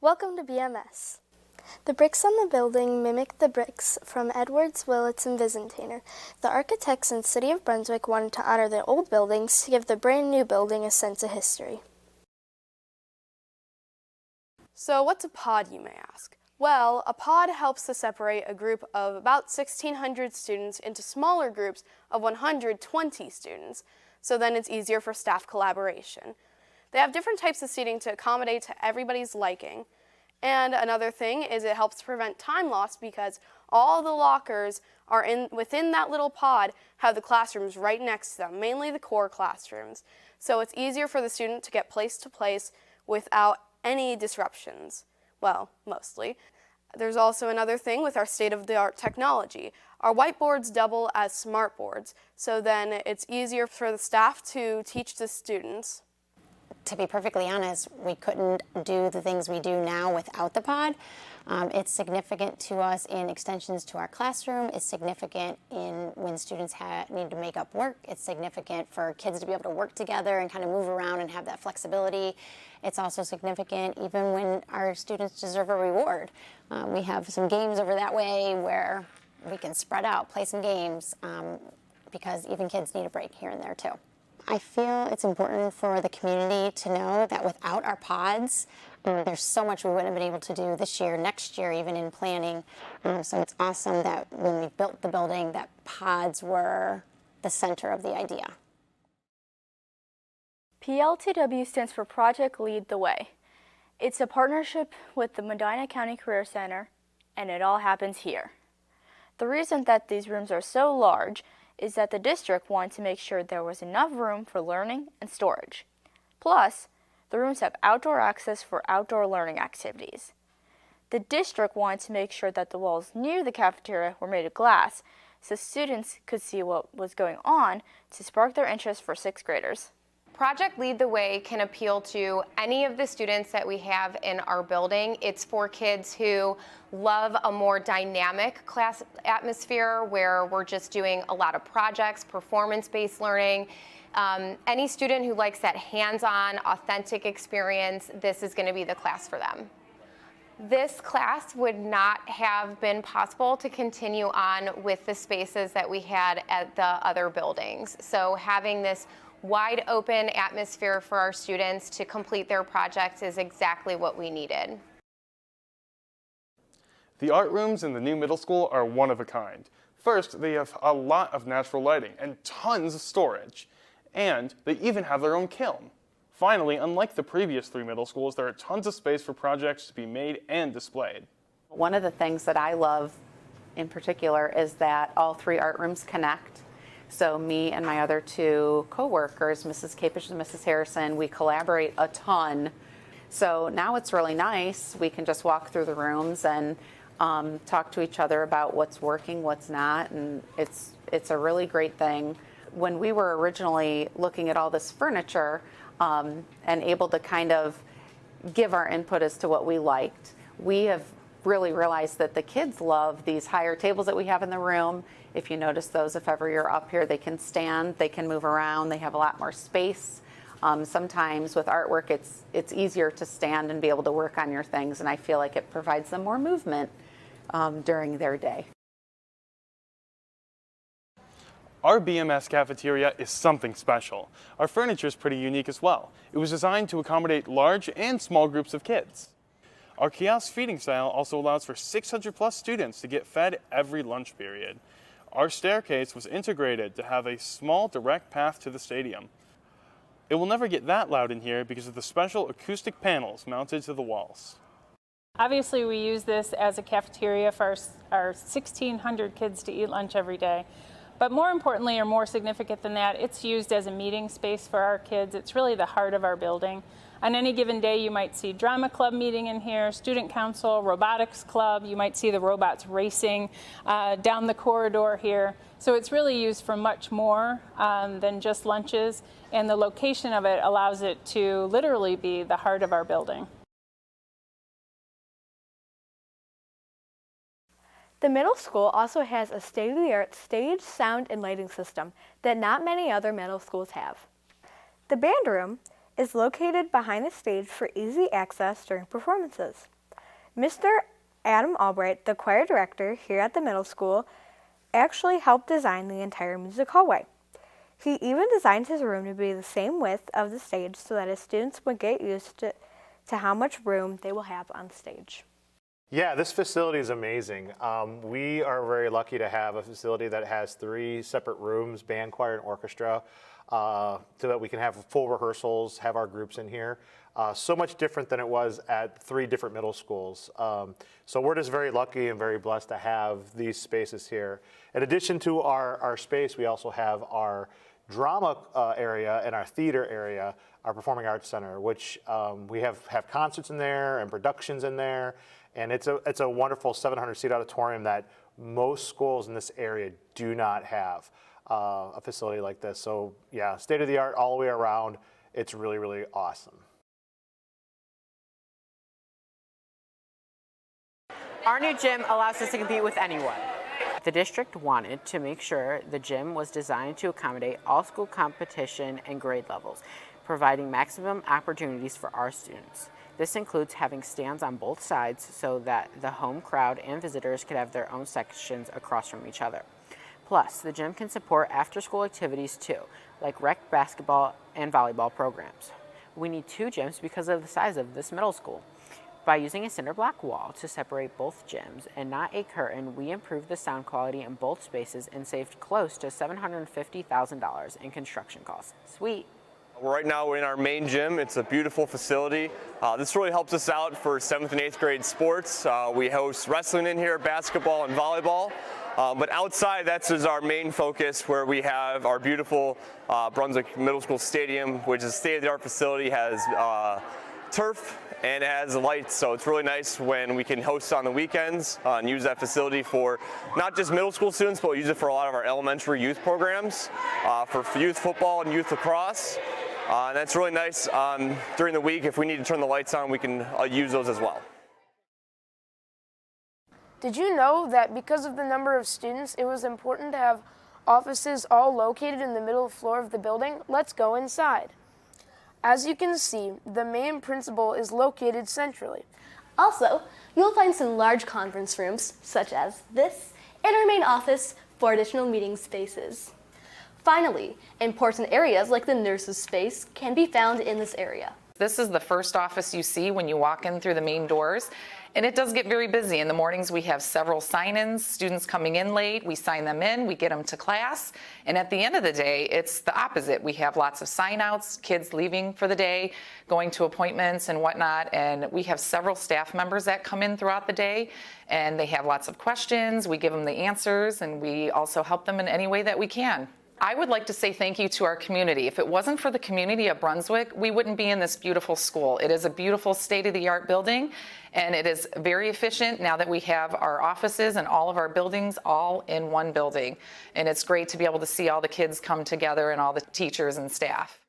Welcome to BMS. The bricks on the building mimic the bricks from Edwards, Willits, and Byzantiner. The architects in the city of Brunswick wanted to honor the old buildings to give the brand new building a sense of history. So what's a pod, you may ask? Well, a pod helps to separate a group of about 1,600 students into smaller groups of 120 students, so then it's easier for staff collaboration. They have different types of seating to accommodate to everybody's liking. And another thing is it helps prevent time loss because all the lockers are within that little pod have the classrooms right next to them, mainly the core classrooms. So it's easier for the student to get place to place without any disruptions. Well, mostly. There's also another thing with our state-of-the-art technology. Our whiteboards double as smartboards, so then it's easier for the staff to teach the students. To be perfectly honest, we couldn't do the things we do now without the pod. It's significant to us in extensions to our classroom. It's significant in when students need to make up work. It's significant for kids to be able to work together and kind of move around and have that flexibility. It's also significant even when our students deserve a reward. We have some games over that way where we can spread out, play some games, because even kids need a break here and there too. I feel it's important for the community to know that without our pods, there's so much we wouldn't have been able to do this year, next year, even in planning. So it's awesome that when we built the building, that pods were the center of the idea. PLTW stands for Project Lead the Way. It's a partnership with the Medina County Career Center, and it all happens here. The reason that these rooms are so large is that the district wanted to make sure there was enough room for learning and storage. Plus, the rooms have outdoor access for outdoor learning activities. The district wanted to make sure that the walls near the cafeteria were made of glass so students could see what was going on to spark their interest for 6th graders. Project Lead the Way can appeal to any of the students that we have in our building. It's for kids who love a more dynamic class atmosphere where we're just doing a lot of projects, performance-based learning. Any student who likes that hands-on, authentic experience, this is going to be the class for them. This class would not have been possible to continue on with the spaces that we had at the other buildings. So having this wide open atmosphere for our students to complete their projects is exactly what we needed. The art rooms in the new middle school are one of a kind. First, they have a lot of natural lighting and tons of storage. And they even have their own kiln. Finally, unlike the previous 3 middle schools, there are tons of space for projects to be made and displayed. One of the things that I love in particular is that all 3 art rooms connect. So me and my other 2 co-workers, Mrs. Capish and Mrs. Harrison, we collaborate a ton. So now it's really nice. We can just walk through the rooms and talk to each other about what's working, what's not, and it's a really great thing. When we were originally looking at all this furniture and able to kind of give our input as to what we liked, we have really realized that the kids love these higher tables that we have in the room. If you notice those, if ever you're up here, they can stand, they can move around, they have a lot more space. Sometimes with artwork, it's easier to stand and be able to work on your things, and I feel like it provides them more movement during their day. Our BMS cafeteria is something special. Our furniture is pretty unique as well. It was designed to accommodate large and small groups of kids. Our kiosk feeding style also allows for 600 plus students to get fed every lunch period. Our staircase was integrated to have a small direct path to the stadium. It will never get that loud in here because of the special acoustic panels mounted to the walls. Obviously, we use this as a cafeteria for our 1,600 kids to eat lunch every day. But more importantly, or more significant than that, it's used as a meeting space for our kids. It's really the heart of our building. On any given day, you might see drama club meeting in here, student council, robotics club. You might see the robots racing down the corridor here. So it's really used for much more than just lunches. And the location of it allows it to literally be the heart of our building. The middle school also has a state-of-the-art stage, sound, and lighting system that not many other middle schools have. The band room is located behind the stage for easy access during performances. Mr. Adam Albright, the choir director here at the middle school, actually helped design the entire music hallway. He even designed his room to be the same width of the stage so that his students would get used to how much room they will have on stage. Yeah, this facility is amazing. We are very lucky to have a facility that has 3 separate rooms, band, choir, and orchestra, so that we can have full rehearsals, have our groups in here. So much different than it was at 3 different middle schools. So we're just very lucky and very blessed to have these spaces here. In addition to our space, we also have our drama area and our theater area, our performing arts center, which we have concerts in there and productions in there. And it's a wonderful 700-seat auditorium that most schools in this area do not have a facility like this. So yeah, state of the art all the way around. It's really, really awesome. Our new gym allows us to compete with anyone. The district wanted to make sure the gym was designed to accommodate all school competition and grade levels, providing maximum opportunities for our students. This includes having stands on both sides so that the home crowd and visitors could have their own sections across from each other. Plus, the gym can support after-school activities too, like rec basketball and volleyball programs. We need 2 gyms because of the size of this middle school. By using a cinder block wall to separate both gyms and not a curtain, we improved the sound quality in both spaces and saved close to $750,000 in construction costs. Sweet. Right now we're in our main gym. It's a beautiful facility. This really helps us out for 7th and 8th grade sports. We host wrestling in here, basketball and volleyball. But outside, that's our main focus, where we have our beautiful Brunswick Middle School Stadium, which is a state-of-the-art facility, has turf and it has lights, so it's really nice when we can host on the weekends and use that facility for not just middle school students, but we use it for a lot of our elementary youth programs, for youth football and youth lacrosse. And that's really nice during the week. If we need to turn the lights on, we can use those as well. Did you know that because of the number of students, it was important to have offices all located in the middle floor of the building? Let's go inside. As you can see, the main principal is located centrally. Also, you'll find some large conference rooms, such as this, and our main office for additional meeting spaces. Finally, important areas like the nurse's space can be found in this area. This is the first office you see when you walk in through the main doors, and it does get very busy. In the mornings we have several sign-ins, students coming in late, we sign them in, we get them to class, and at the end of the day it's the opposite. We have lots of sign-outs, kids leaving for the day, going to appointments and whatnot, and we have several staff members that come in throughout the day, and they have lots of questions. We give them the answers, and we also help them in any way that we can. I would like to say thank you to our community. If it wasn't for the community of Brunswick, we wouldn't be in this beautiful school. It is a beautiful state-of-the-art building, and it is very efficient now that we have our offices and all of our buildings all in one building. And it's great to be able to see all the kids come together and all the teachers and staff.